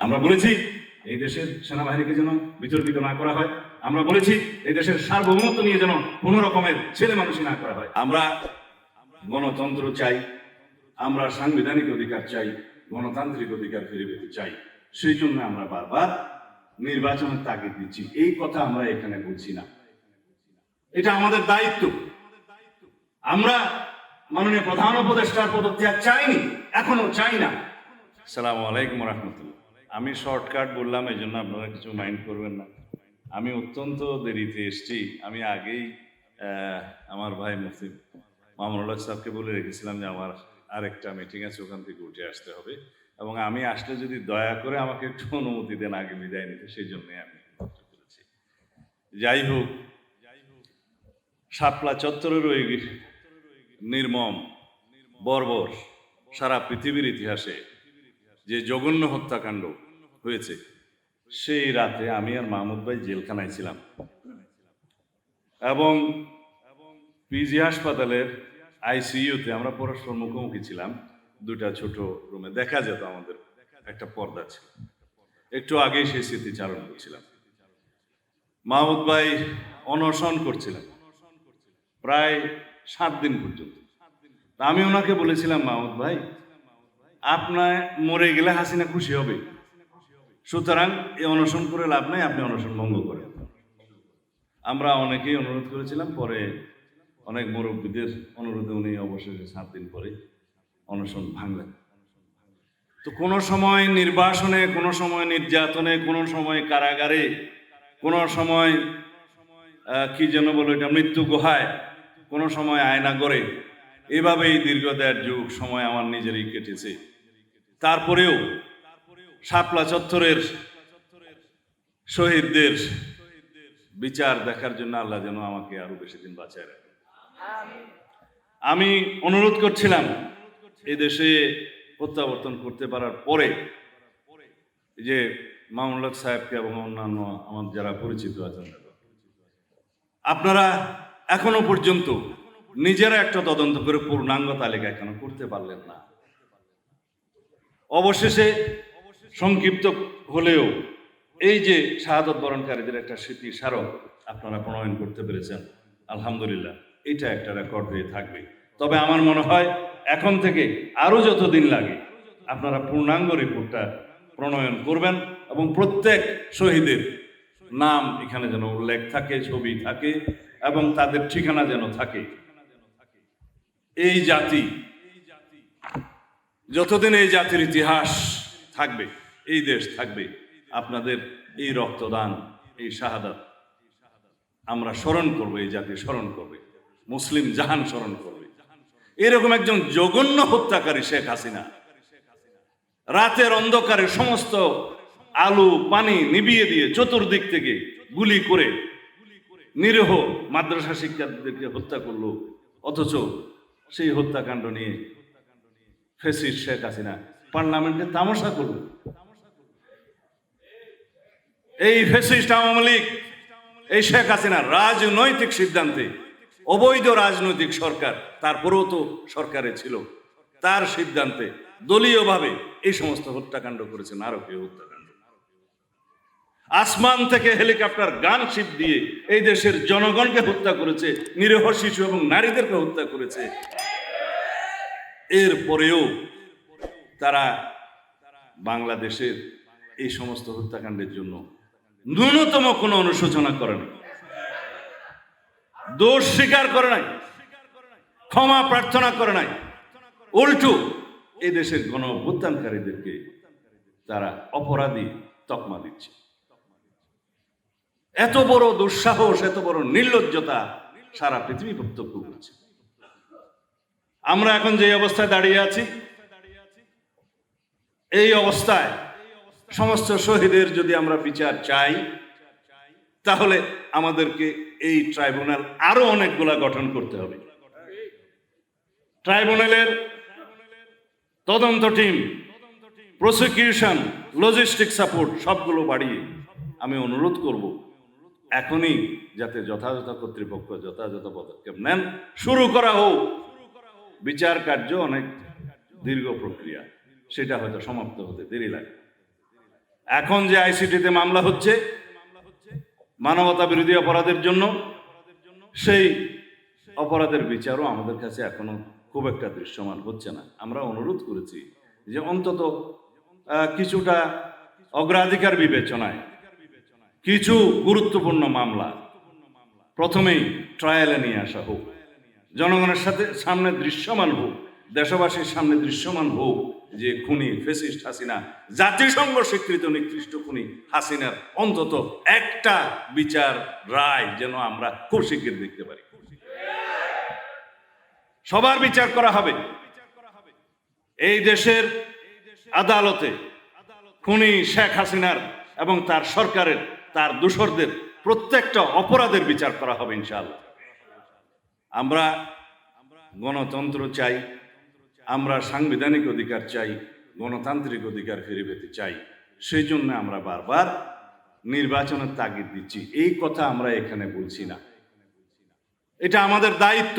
আমরা বলেছি এই দেশের সেনাবাহিনীকে যেন বিতর্কিত না করা হয়। আমরা বলেছি এই দেশের সার্বভৌমত্ব নিয়ে যেন কোনো রকমের ছেলে মানুষই না করা হয়। আমরা গণতন্ত্র চাই, আমরা সাংবিধানিক অধিকার চাই, গণতান্ত্রিক অধিকার ফিরে পেতে চাই। সেই জন্য আমরা বারবার নির্বাচনের তাগিদ দিচ্ছি। এই কথা আমরা এখানে বলছি না, এটা আমাদের দায়িত্ব। আমরা মাননীয় প্রধান উপদেষ্টার পদত্যাগ চাইনি, এখনো চাই না। আসসালামু আলাইকুম রহমতুল্লাহ। আমি শর্টকাট বললাম, এই জন্য আপনারা কিছু মাইন্ড করবেন না। আমি অত্যন্ত দেরিতে এসেছি। আমি আগেই আমার ভাই মুফতি মামুনুল্লাহ সাহেবকে বলে রেখেছিলাম যে আমার আরেকটা মিটিং আছে, ওখান থেকে উঠে আসতে হবে, এবং আমি আসলে যদি দয়া করে আমাকে একটু অনুমতি দেন আগে বিদায় নিতে, সেই জন্যই আমি করেছি। যাই হোক, শাপলা চত্বরের ওই নির্মম বর্বর সারা পৃথিবীর ইতিহাসে যে জঘন্য হত্যাকাণ্ড হয়েছে, সেই রাতে আমি আর মাহমুদ ভাই জেলখানায় ছিলাম, এবং পিজি হাসপাতালের আইসিইউতে আমরা পরস্পর মুখোমুখি ছিলাম। দুটা ছোট রুমে দেখা যেত, আমাদের একটা পর্দা ছিল। একটু আগেই সেই স্মৃতিচারণ করছিলাম। মাহমুদ ভাই অনশন করছিলেন প্রায় 7 দিন পর্যন্ত। আমি ওনাকে বলেছিলাম, মাহমুদ ভাই, আপনার মরে গেলে হাসিনা খুশি হবে, সুতরাং এই অনশন করে লাভ নাই, আপনি অনশন ভঙ্গ করেন। আমরা অনেকেই অনুরোধ করেছিলাম, পরে অনেক মুরব্বীদের অনুরোধে উনি অবশেষে 7 দিন পরে অনশন ভাঙলেন। তো কোনো সময় নির্বাসনে, কোনো সময় নির্যাতনে, কোনো সময় কারাগারে, কোনো সময় কি যেন বলো এটা, মৃত্যু গুহায়, কোনো সময় আয়নাগরে, এভাবেই দীর্ঘ 1.5 যুগ সময় আমার নিজেরই কেটেছে। তারপরেও শাপলা চত্বরের শহীদদের বিচার দেখার জন্য আল্লাহ যেন আমাকে আরো বেশি দিন বাঁচায় রাখে। আমি অনুরোধ করছিলাম এই দেশে প্রত্যাবর্তন করতে পারার পরে যে মামুনুল্লাহ সাহেবকে এবং অন্যান্য আমার যারা পরিচিত আছেন, আপনারা এখনো পর্যন্ত নিজেরা একটা তদন্ত করে পূর্ণাঙ্গ তালিকা এখনো করতে পারলেন না। অবশেষে সংক্ষিপ্ত হলেও এই যে শাহাদত বরণকারীদের একটা স্মৃতি স্মারক আপনারা প্রণয়ন করতে পেরেছেন, আলহামদুলিল্লাহ, এটা একটা রেকর্ড হয়ে থাকবে। তবে আমার মনে হয় এখন থেকে আরো যতদিন লাগে আপনারা পূর্ণাঙ্গ রিপোর্টটা প্রণয়ন করবেন, এবং প্রত্যেক শহীদের নাম এখানে যেন উল্লেখ থাকে, ছবি থাকে, এবং তাদের ঠিকানা যেন থাকে। এই জাতি যতদিন এই জাতির ইতিহাস থাকবে, এই দেশ থাকবে, আপনাদের এই রক্তদান, এই শাহাদাত আমরা স্মরণ করব, এই জাতি স্মরণ করবে, মুসলিম জাহান স্মরণ করবে। এরকম একজন জঘন্য হত্যাকারী শেখ হাসিনা রাতের অন্ধকারে সমস্ত আলো পানি নিভিয়ে দিয়ে চতুর্দিক থেকে গুলি করে নিরীহ মাদ্রাসা শিক্ষার্থীদেরকে হত্যা করলো। অথচ সেই হত্যাকাণ্ড নিয়ে ফ্যাসিস্ট শেখ হাসিনা পার্লামেন্টে তামাশা করলো। এই ফ্যাসিস্ট আওয়ামী লীগ, এই শেখ হাসিনা রাজনৈতিক সিদ্ধান্তে, অবৈধ রাজনৈতিক সরকার, তারপরেও তো সরকারে ছিল, তার সিদ্ধান্তে দলীয়ভাবে এই সমস্ত হত্যাকাণ্ড করেছেন। নারকীয় হত্যাকাণ্ড, আসমান থেকে হেলিকপ্টার গানশিপ দিয়ে এই দেশের জনগণকে হত্যা করেছে, নিরীহ শিশু এবং নারীদেরকে হত্যা করেছে। এরপরেও তারা বাংলাদেশের এই সমস্ত হত্যাকাণ্ডের জন্য ন্যূনতম কোনো অনুশোচনা করে নাই, দোষ স্বীকার করে নাই, ক্ষমা প্রার্থনা করে নাই। উল্টো এই দেশের গণ অভ্যুত্থানকারীদেরকে তারা অপরাধী তকমা দিচ্ছে। এত বড় দুঃসাহস, এত বড় নির্লজ্জতা সারা পৃথিবী প্রত্যক্ষ করছে। আমরা এখন যে অবস্থায় দাঁড়িয়ে আছি, এই অবস্থায় সমস্ত শহীদের যদি আমরা বিচার চাই, তাহলে আমাদেরকে এই ট্রাইব্যুনাল আরো অনেকগুলা গঠন করতে হবে। ট্রাইব্যুনালের তদন্ত টিম, প্রসিকিউশন, লজিস্টিক সাপোর্ট সবগুলো বাড়িয়ে আমি অনুরোধ করব এখনই যাতে যথাযথ কর্তৃপক্ষ যথাযথ পদক্ষেপ নেন, শুরু করা হোক। বিচার কার্য অনেক দীর্ঘ প্রক্রিয়া, সেটা হয়তো সমাপ্ত হতে দেরি লাগে। এখন যে আইসিটিতে মামলা হচ্ছে মানবতা বিরোধী অপরাধের জন্য, সেই অপরাধের বিচারও আমাদের কাছে এখনো খুব একটা দৃশ্যমান হচ্ছে না। আমরা অনুরোধ করেছি যে অন্তত কিছুটা অগ্রাধিকার বিবেচনায় কিছু গুরুত্বপূর্ণ মামলা প্রথমেই ট্রায়ালে নিয়ে আসা হোক, জনগণের সামনে দৃশ্যমান হোক, দেশবাসীর সামনে দৃশ্যমান হোক যে খুনি ফ্যাসিস্ট হাসিনা, জাতিসংঘ স্বীকৃত নিকৃষ্ট খুনি হাসিনার অন্তত একটা বিচার রায় যেন আমরা খুব শিগগির দেখতে পারি। সবার বিচার করা হবে। এই দেশের আদালতে খুনি শেখ হাসিনার এবং তার সরকারের, তার দোসরদের প্রত্যেকটা অপরাধের বিচার করা হবে ইনশাআল্লাহ। আমরা গণতন্ত্র চাই, আমরা সাংবিধানিক অধিকার চাই, গণতান্ত্রিক অধিকার ফিরে পেতে চাই। সেই জন্য আমরা বারবার নির্বাচনের তাগিদ দিচ্ছি। এই কথা আমরা এখানে বলছি না, এটা আমাদের দায়িত্ব।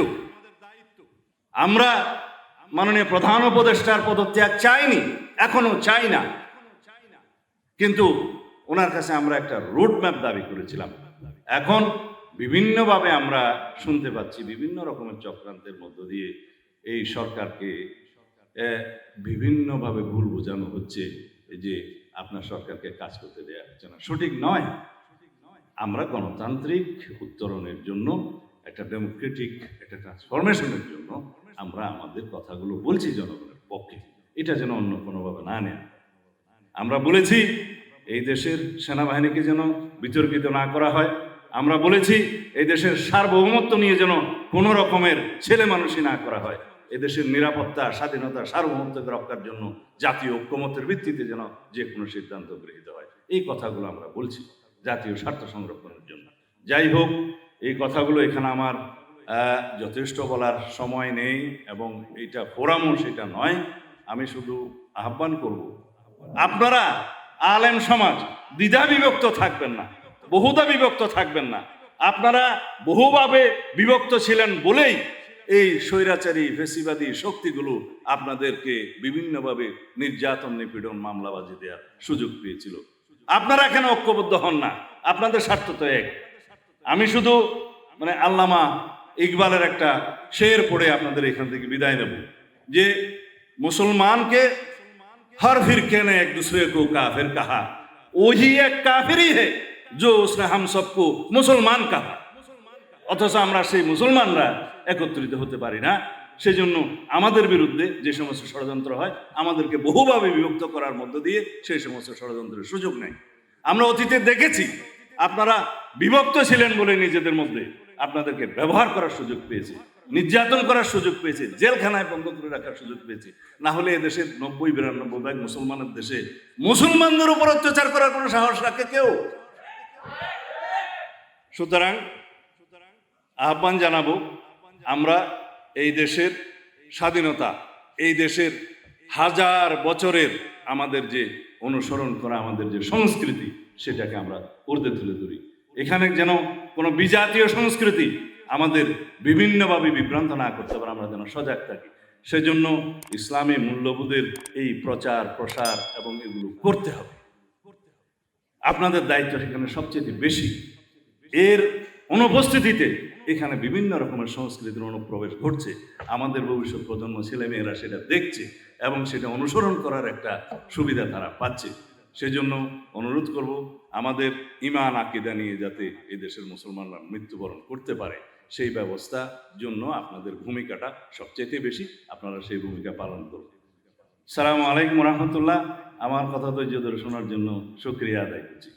আমরা মাননীয় প্রধান উপদেষ্টার পদত্যাগ চাইনি, এখনো চাই না, কিন্তু ওনার কাছে আমরা একটা রোড ম্যাপ দাবি করেছিলাম। এখন বিভিন্নভাবে আমরা শুনতে পাচ্ছি বিভিন্ন রকমের চক্রান্তের মধ্য দিয়ে এই সরকারকে বিভিন্নভাবে ভুল বোঝানো হচ্ছে যে আপনার সরকারকে কাজ করতে দেওয়া হচ্ছে না। সঠিক নয়। আমরা গণতান্ত্রিক উত্তরণের জন্য, একটা ডেমোক্রেটিক একটা ট্রান্সফরমেশনের জন্য আমরা আমাদের কথাগুলো বলছি জনগণের পক্ষে, এটা যেন অন্য কোনোভাবে না নেয়। আমরা বলেছি এই দেশের সেনাবাহিনীকে যেন বিতর্কিত না করা হয়। আমরা বলেছি এই দেশের সার্বভৌমত্ব নিয়ে যেন কোনো রকমের ছেলে মানুষই না করা হয়। এদেশের নিরাপত্তা, স্বাধীনতা, সার্বভৌমত্বকে রক্ষার জন্য জাতীয় ঐক্যমত্যের ভিত্তিতে যেন যে কোনো সিদ্ধান্ত গৃহীত হয়। এই কথাগুলো আমরা বলছি জাতীয় স্বার্থ সংরক্ষণের জন্য। যাই হোক, এই কথাগুলো এখানে আমার যথেষ্ট বলার সময় নেই এবং এইটা ফোরামও সেটা নয়। আমি শুধু আহ্বান করব, আপনারা আলেম সমাজ দ্বিধা বিভক্ত থাকবেন না, বহুধা বিভক্ত থাকবেন না। আপনারা বহুভাবে বিভক্ত ছিলেন বলেই এই স্বৈরাচারী ফেসিবাদী শক্তিগুলো আপনাদেরকে বিভিন্নভাবে নির্যাতন, নিপীড়ন, মামলাবাজি দেওয়ার সুযোগ পেয়েছিল। আপনারা এখানে ঐক্যবদ্ধ হন না, আপনাদের স্বার্থ তো এক। আমি শুধু আল্লামা ইকবালের একটা শের পড়ে আপনাদের এখান থেকে বিদায় নেব যে मुसलमान के हर फिरके ने एक दूसरे को काफिर कहा, वही एक काफिर ही है जो उसने हम सबको मुसलमान कहा। অথচ আমরা সেই মুসলমানরা একত্রিত হতে পারি না। সেজন্য আমাদের বিরুদ্ধে যে সমস্ত ষড়যন্ত্র হয়, আমাদেরকে বহুভাবে বিভক্ত করার মধ্য দিয়ে সেই সমস্ত ষড়যন্ত্রের সুযোগ নেই। আমরা অতীতে দেখেছি আপনারা বিভক্ত ছিলেন বলে নিজেদের মধ্যে আপনাদেরকে ব্যবহার করার সুযোগ পেয়েছে, নির্যাতন করার সুযোগ পেয়েছে, জেলখানায় বন্ধ করে রাখার সুযোগ পেয়েছে। না হলে এদেশের 90-92 ভাগ মুসলমানের দেশে মুসলমানদের উপর অত্যাচার করার কোনো সাহস রাখে কেউ? সুতরাং আহ্বান জানাবো, আমরা এই দেশের স্বাধীনতা, এই দেশের হাজার বছরের আমাদের যে অনুসরণ করা আমাদের যে সংস্কৃতি, সেটাকে আমরা ঊর্ধ্বে তুলে ধরি। এখানে যেন কোনো বিজাতীয় সংস্কৃতি আমাদের বিভিন্নভাবে বিভ্রান্ত না করতে পারে, আমরা যেন সজাগ থাকি। সেজন্য ইসলামী মূল্যবোধের এই প্রচার প্রসার এবং এগুলো করতে হবে। আপনাদের দায়িত্ব সেখানে সবচেয়ে বেশি। এর অনুপস্থিতিতে এখানে বিভিন্ন রকমের সংস্কৃতির অনুপ্রবেশ ঘটছে। আমাদের ভবিষ্যৎ প্রজন্ম, ছেলেমেয়েরা সেটা দেখছে এবং সেটা অনুসরণ করার একটা সুবিধা তারা পাচ্ছে। সেজন্য অনুরোধ করব, আমাদের ঈমান আকীদা নিয়ে যাতে এই দেশের মুসলমানরা মৃত্যুবরণ করতে পারে, সেই ব্যবস্থার জন্য আপনাদের ভূমিকাটা সবচেয়ে বেশি। আপনারা সেই ভূমিকা পালন করুন। আসসালামু আলাইকুম ওয়া রাহমাতুল্লাহ। আমার কথা ধৈর্য ধরে শোনার জন্য শুকরিয়া আদায় করছি।